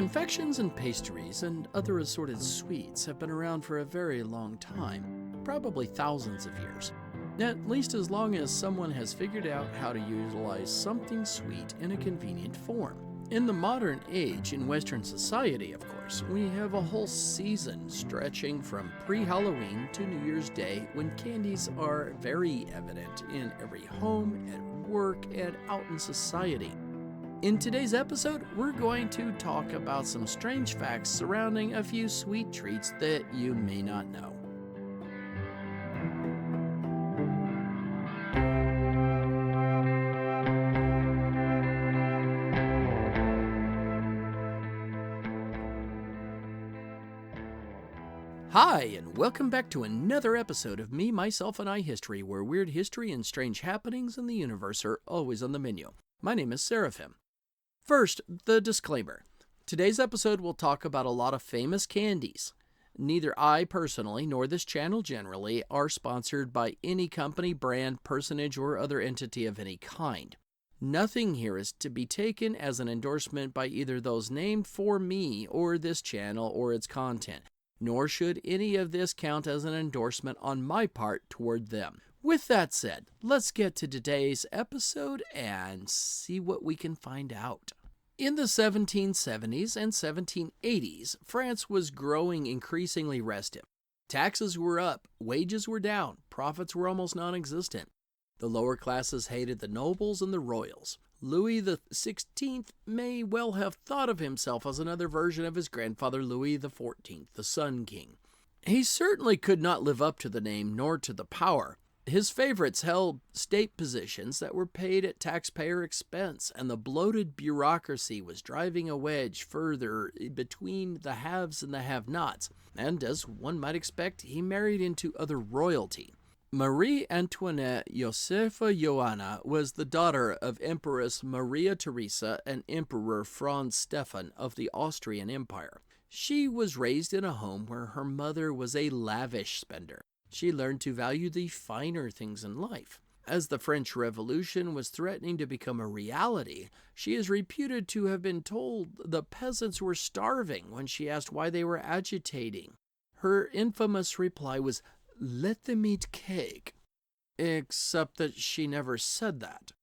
Confections and pastries and other assorted sweets have been around for a very long time, probably thousands of years. At least as long as someone has figured out how to utilize something sweet in a convenient form. In the modern age, in Western society, of course, we have a whole season stretching from pre-Halloween to New Year's Day when candies are very evident in every home, at work, and out in society. In today's episode, we're going to talk about some strange facts surrounding a few sweet treats that you may not know. Hi, and welcome back to another episode of Me, Myself, and I History, where weird history and strange happenings in the universe are always on the menu. My name is Seraphim. First, the disclaimer. Today's episode will talk about a lot of famous candies. Neither I personally, nor this channel generally, are sponsored by any company, brand, personage, or other entity of any kind. Nothing here is to be taken as an endorsement by either those named for me or this channel or its content. Nor should any of this count as an endorsement on my part toward them. With that said, let's get to today's episode and see what we can find out. In the 1770s and 1780s, France was growing increasingly restive. Taxes were up, wages were down, profits were almost non-existent. The lower classes hated the nobles and the royals. Louis XVI may well have thought of himself as another version of his grandfather Louis XIV, the Sun King. He certainly could not live up to the name nor to the power. His favorites held state positions that were paid at taxpayer expense, and the bloated bureaucracy was driving a wedge further between the haves and the have-nots. And as one might expect, he married into other royalty. Marie Antoinette Josefa Johanna was the daughter of Empress Maria Theresa and Emperor Franz Stephan of the Austrian Empire. She was raised in a home where her mother was a lavish spender. She learned to value the finer things in life. As the French Revolution was threatening to become a reality, she is reputed to have been told the peasants were starving when she asked why they were agitating. Her infamous reply was, "Let them eat cake," except that she never said that.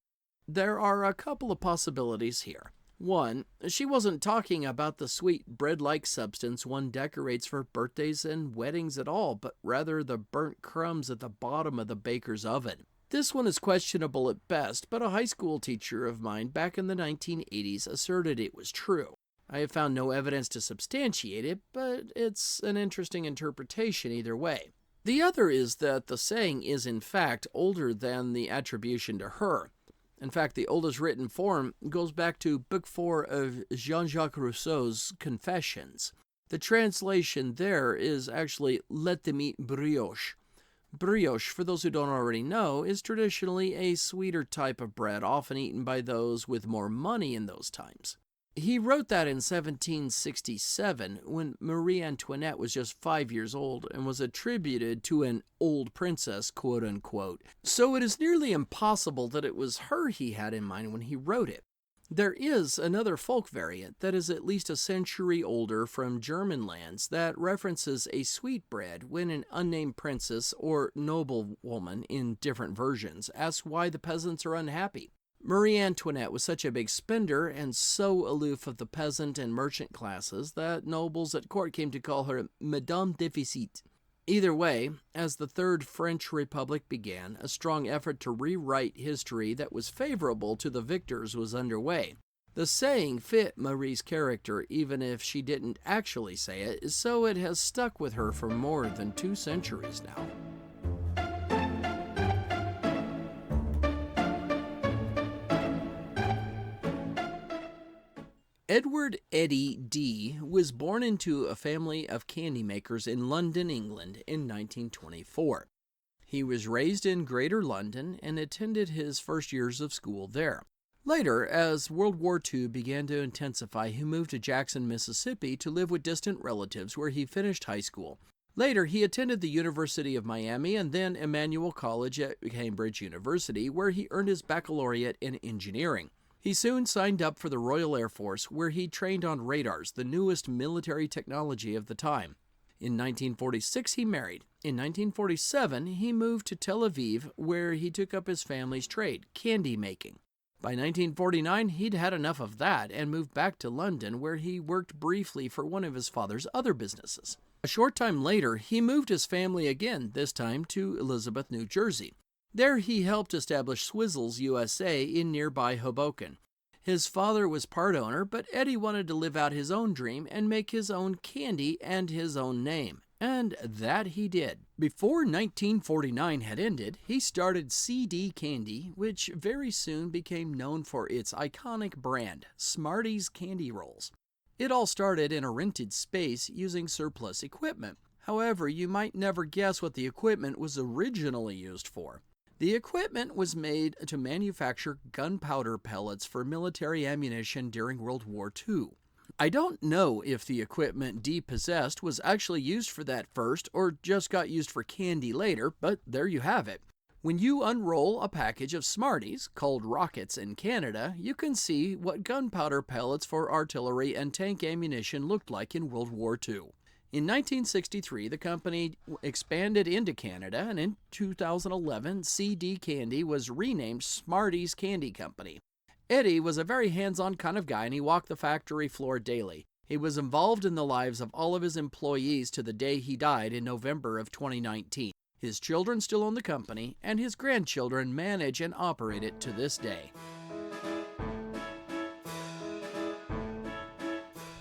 There are a couple of possibilities here. One, she wasn't talking about the sweet bread-like substance one decorates for birthdays and weddings at all, but rather the burnt crumbs at the bottom of the baker's oven. This one is questionable at best, but a high school teacher of mine back in the 1980s asserted it was true. I have found no evidence to substantiate it, but it's an interesting interpretation either way. The other is that the saying is in fact older than the attribution to her. In fact, the oldest written form goes back to Book 4 of Jean-Jacques Rousseau's Confessions. The translation there is actually, "Let them eat brioche." Brioche, for those who don't already know, is traditionally a sweeter type of bread, often eaten by those with more money in those times. He wrote that in 1767, when Marie Antoinette was just 5 years old and was attributed to an old princess, quote-unquote. So it is nearly impossible that it was her he had in mind when he wrote it. There is another folk variant that is at least a century older from German lands that references a sweetbread when an unnamed princess or noblewoman in different versions asks why the peasants are unhappy. Marie Antoinette was such a big spender and so aloof of the peasant and merchant classes that nobles at court came to call her Madame Déficit. Either way, as the Third French Republic began, a strong effort to rewrite history that was favorable to the victors was underway. The saying fit Marie's character even if she didn't actually say it, so it has stuck with her for more than 2 centuries now. Edward Eddy Dee was born into a family of candy makers in London, England in 1924. He was raised in Greater London and attended his first years of school there. Later, as World War II began to intensify, he moved to Jackson, Mississippi to live with distant relatives where he finished high school. Later, he attended the University of Miami and then Emmanuel College at Cambridge University, where he earned his baccalaureate in engineering. He soon signed up for the Royal Air Force, where he trained on radars, the newest military technology of the time. In 1946, he married. In 1947, he moved to Tel Aviv, where he took up his family's trade, candy making. By 1949, he'd had enough of that and moved back to London, where he worked briefly for one of his father's other businesses. A short time later, he moved his family again, this time to Elizabeth, New Jersey. There he helped establish Swizzles USA in nearby Hoboken. His father was part owner, but Eddie wanted to live out his own dream and make his own candy and his own name. And that he did. Before 1949 had ended, he started CD Candy, which very soon became known for its iconic brand, Smarties Candy Rolls. It all started in a rented space using surplus equipment. However, you might never guess what the equipment was originally used for. The equipment was made to manufacture gunpowder pellets for military ammunition during World War II. I don't know if the equipment Dee possessed was actually used for that first or just got used for candy later, but there you have it. When you unroll a package of Smarties, called rockets in Canada, you can see what gunpowder pellets for artillery and tank ammunition looked like in World War II. In 1963, the company expanded into Canada, and in 2011, CD Candy was renamed Smarties Candy Company. Eddie was a very hands-on kind of guy, and he walked the factory floor daily. He was involved in the lives of all of his employees to the day he died in November of 2019. His children still own the company, and his grandchildren manage and operate it to this day.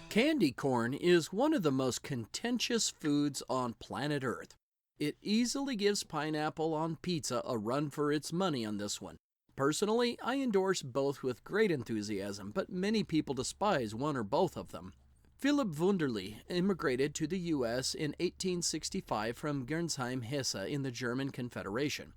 Candy corn is one of the most contentious foods on planet Earth. It easily gives pineapple on pizza a run for its money on this one. Personally, I endorse both with great enthusiasm, but many people despise one or both of them. Philipp Wunderlich immigrated to the U.S. in 1865 from Gernsheim, Hesse in the German Confederation.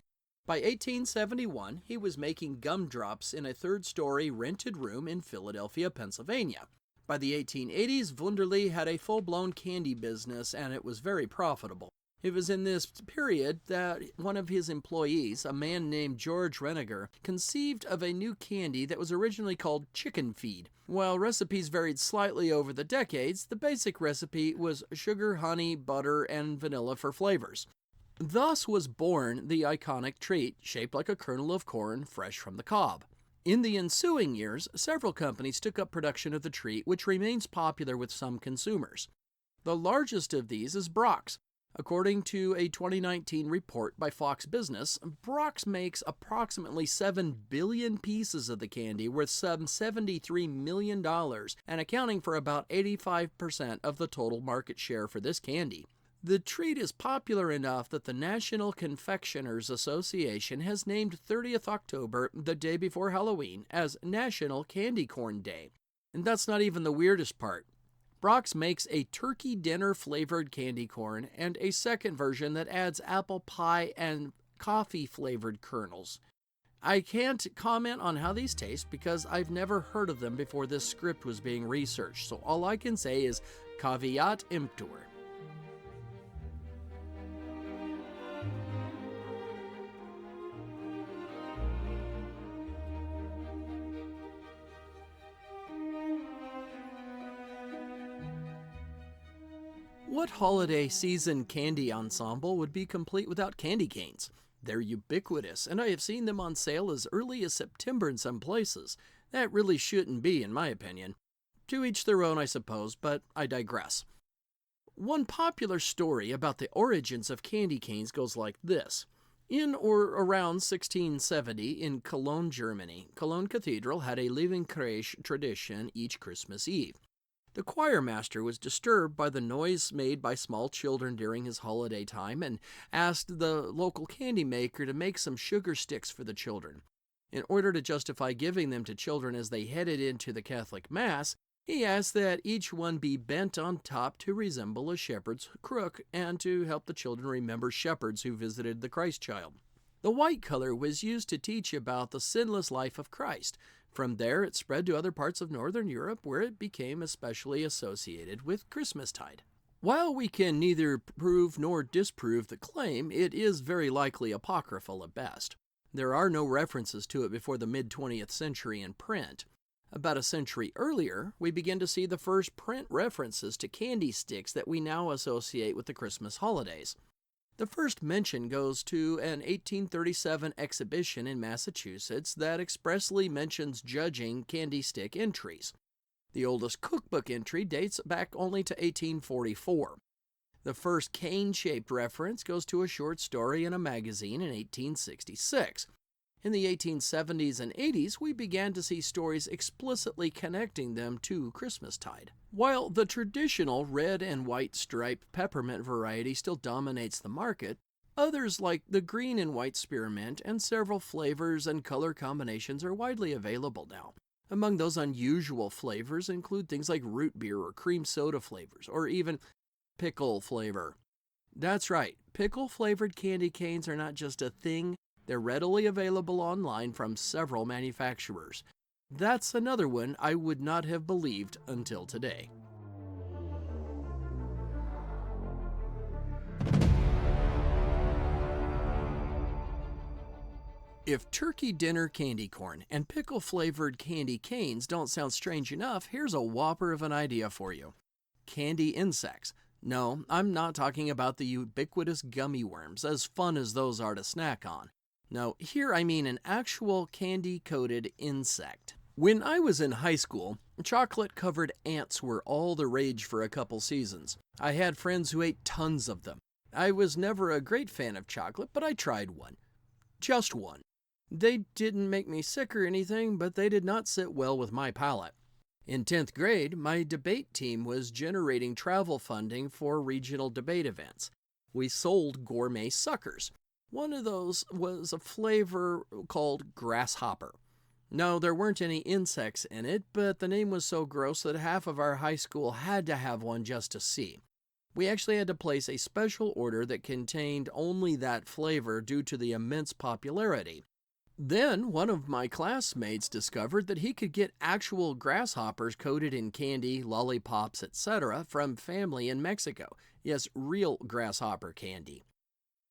By 1871, he was making gumdrops in a third-story rented room in Philadelphia, Pennsylvania. By the 1880s, Wunderlich had a full-blown candy business, and it was very profitable. It was in this period that one of his employees, a man named George Reniger, conceived of a new candy that was originally called chicken feed. While recipes varied slightly over the decades, the basic recipe was sugar, honey, butter, and vanilla for flavors. Thus was born the iconic treat, shaped like a kernel of corn fresh from the cob. In the ensuing years, several companies took up production of the treat, which remains popular with some consumers. The largest of these is Brach's. According to a 2019 report by Fox Business, Brach's makes approximately 7 billion pieces of the candy worth some $73 million and accounting for about 85% of the total market share for this candy. The treat is popular enough that the National Confectioners Association has named 30th October, the day before Halloween, as National Candy Corn Day. And that's not even the weirdest part. Brach's makes a turkey dinner-flavored candy corn and a second version that adds apple pie and coffee-flavored kernels. I can't comment on how these taste because I've never heard of them before this script was being researched, so all I can say is caveat emptor. What holiday season candy ensemble would be complete without candy canes? They're ubiquitous, and I have seen them on sale as early as September in some places. That really shouldn't be, in my opinion. To each their own, I suppose, but I digress. One popular story about the origins of candy canes goes like this. In or around 1670 in Cologne, Germany, Cologne Cathedral had a living crèche tradition each Christmas Eve. The choirmaster was disturbed by the noise made by small children during his holiday time and asked the local candy maker to make some sugar sticks for the children. In order to justify giving them to children as they headed into the Catholic Mass, he asked that each one be bent on top to resemble a shepherd's crook and to help the children remember shepherds who visited the Christ child. The white color was used to teach about the sinless life of Christ. From there, it spread to other parts of Northern Europe, where it became especially associated with Christmastide. While we can neither prove nor disprove the claim, it is very likely apocryphal at best. There are no references to it before the mid-20th century in print. About a century earlier, we begin to see the first print references to candy sticks that we now associate with the Christmas holidays. The first mention goes to an 1837 exhibition in Massachusetts that expressly mentions judging candy stick entries. The oldest cookbook entry dates back only to 1844. The first cane-shaped reference goes to a short story in a magazine in 1866. In the 1870s and 80s, we began to see stories explicitly connecting them to Christmastide. While the traditional red and white striped peppermint variety still dominates the market, others like the green and white spearmint and several flavors and color combinations are widely available now. Among those unusual flavors include things like root beer or cream soda flavors, or even pickle flavor. That's right, pickle-flavored candy canes are not just a thing, they're readily available online from several manufacturers. That's another one I would not have believed until today. If turkey dinner candy corn and pickle-flavored candy canes don't sound strange enough, here's a whopper of an idea for you. Candy insects. No, I'm not talking about the ubiquitous gummy worms, as fun as those are to snack on. No, here I mean an actual candy-coated insect. When I was in high school, chocolate-covered ants were all the rage for a couple seasons. I had friends who ate tons of them. I was never a great fan of chocolate, but I tried one. Just one. They didn't make me sick or anything, but they did not sit well with my palate. In 10th grade, my debate team was generating travel funding for regional debate events. We sold gourmet suckers. One of those was a flavor called grasshopper. No, there weren't any insects in it, but the name was so gross that half of our high school had to have one just to see. We actually had to place a special order that contained only that flavor due to the immense popularity. Then one of my classmates discovered that he could get actual grasshoppers coated in candy, lollipops, etc. from family in Mexico. Yes, real grasshopper candy.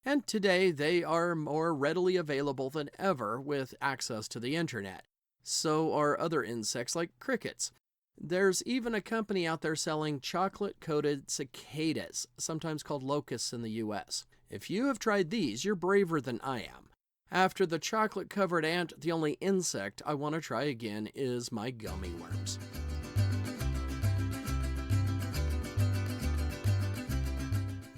And today they are more readily available than ever with access to the internet. So are other insects like crickets. There's even a company out there selling chocolate-coated cicadas, sometimes called locusts in the US. If you have tried these, you're braver than I am. After the chocolate-covered ant, the only insect I want to try again is my gummy worms.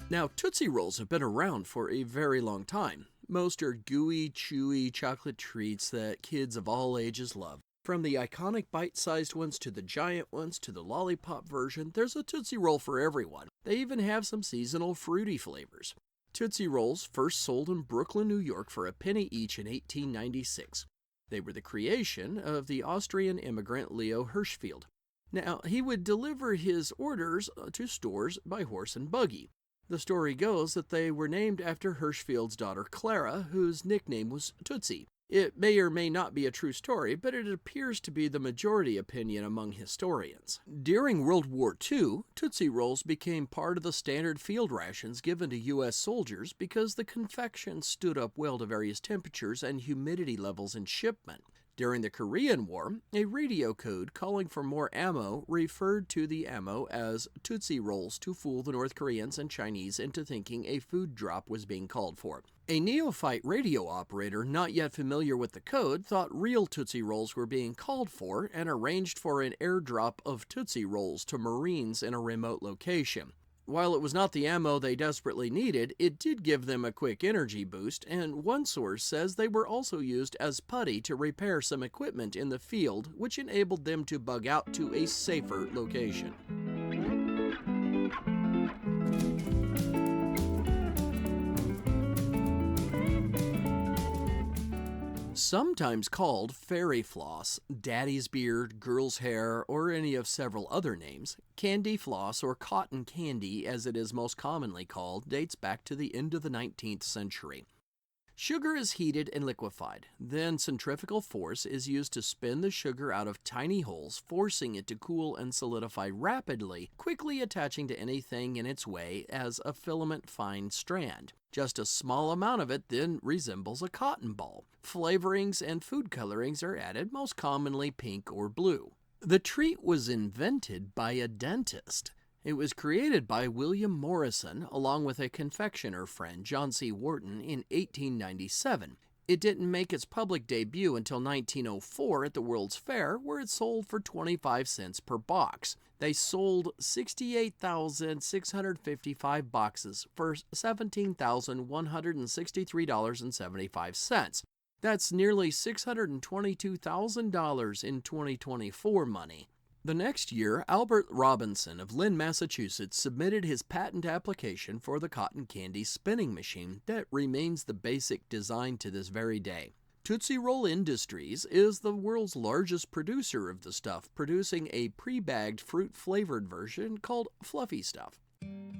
Now, Tootsie Rolls have been around for a very long time. Most are gooey, chewy chocolate treats that kids of all ages love. From the iconic bite-sized ones to the giant ones to the lollipop version, there's a Tootsie Roll for everyone. They even have some seasonal fruity flavors. Tootsie Rolls first sold in Brooklyn, New York for a penny each in 1896. They were the creation of the Austrian immigrant Leo Hirschfeld. Now, he would deliver his orders to stores by horse and buggy. The story goes that they were named after Hirschfeld's daughter Clara, whose nickname was Tootsie. It may or may not be a true story, but it appears to be the majority opinion among historians. During World War II, Tootsie Rolls became part of the standard field rations given to U.S. soldiers because the confection stood up well to various temperatures and humidity levels in shipment. During the Korean War, a radio code calling for more ammo referred to the ammo as Tootsie Rolls to fool the North Koreans and Chinese into thinking a food drop was being called for. A neophyte radio operator not yet familiar with the code thought real Tootsie Rolls were being called for and arranged for an airdrop of Tootsie Rolls to Marines in a remote location. While it was not the ammo they desperately needed, it did give them a quick energy boost, and one source says they were also used as putty to repair some equipment in the field, which enabled them to bug out to a safer location. Sometimes called fairy floss, daddy's beard, girl's hair, or any of several other names, candy floss or cotton candy, as it is most commonly called, dates back to the end of the 19th century. Sugar is heated and liquefied. Then centrifugal force is used to spin the sugar out of tiny holes, forcing it to cool and solidify rapidly, quickly attaching to anything in its way as a filament fine strand. Just a small amount of it then resembles a cotton ball. Flavorings and food colorings are added, most commonly pink or blue. The treat was invented by a dentist. It was created by William Morrison along with a confectioner friend, John C. Wharton, in 1897. It didn't make its public debut until 1904 at the World's Fair, where it sold for 25 cents per box. They sold 68,655 boxes for $17,163.75. That's nearly $622,000 in 2024 money. The next year, Albert Robinson of Lynn, Massachusetts, submitted his patent application for the cotton candy spinning machine that remains the basic design to this very day. Tootsie Roll Industries is the world's largest producer of the stuff, producing a pre-bagged fruit-flavored version called Fluffy Stuff.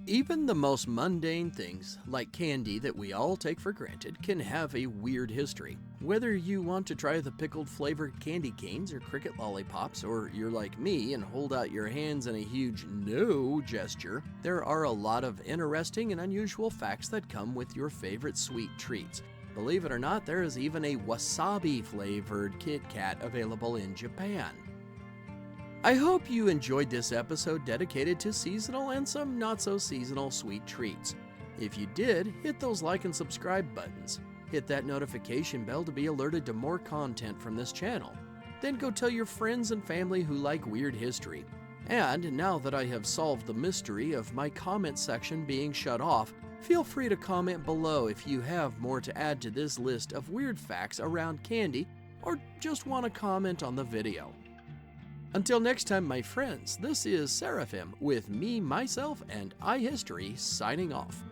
Even the most mundane things, like candy that we all take for granted, can have a weird history. Whether you want to try the pickled flavored candy canes or cricket lollipops, or you're like me and hold out your hands in a huge no gesture, there are a lot of interesting and unusual facts that come with your favorite sweet treats. Believe it or not, there is even a wasabi flavored Kit Kat available in Japan. I hope you enjoyed this episode dedicated to seasonal and some not-so-seasonal sweet treats. If you did, hit those like and subscribe buttons. Hit that notification bell to be alerted to more content from this channel. Then go tell your friends and family who like weird history. And now that I have solved the mystery of my comment section being shut off, feel free to comment below if you have more to add to this list of weird facts around candy, or just want to comment on the video. Until next time, my friends, this is Seraphim with Me, Myself, and I History signing off.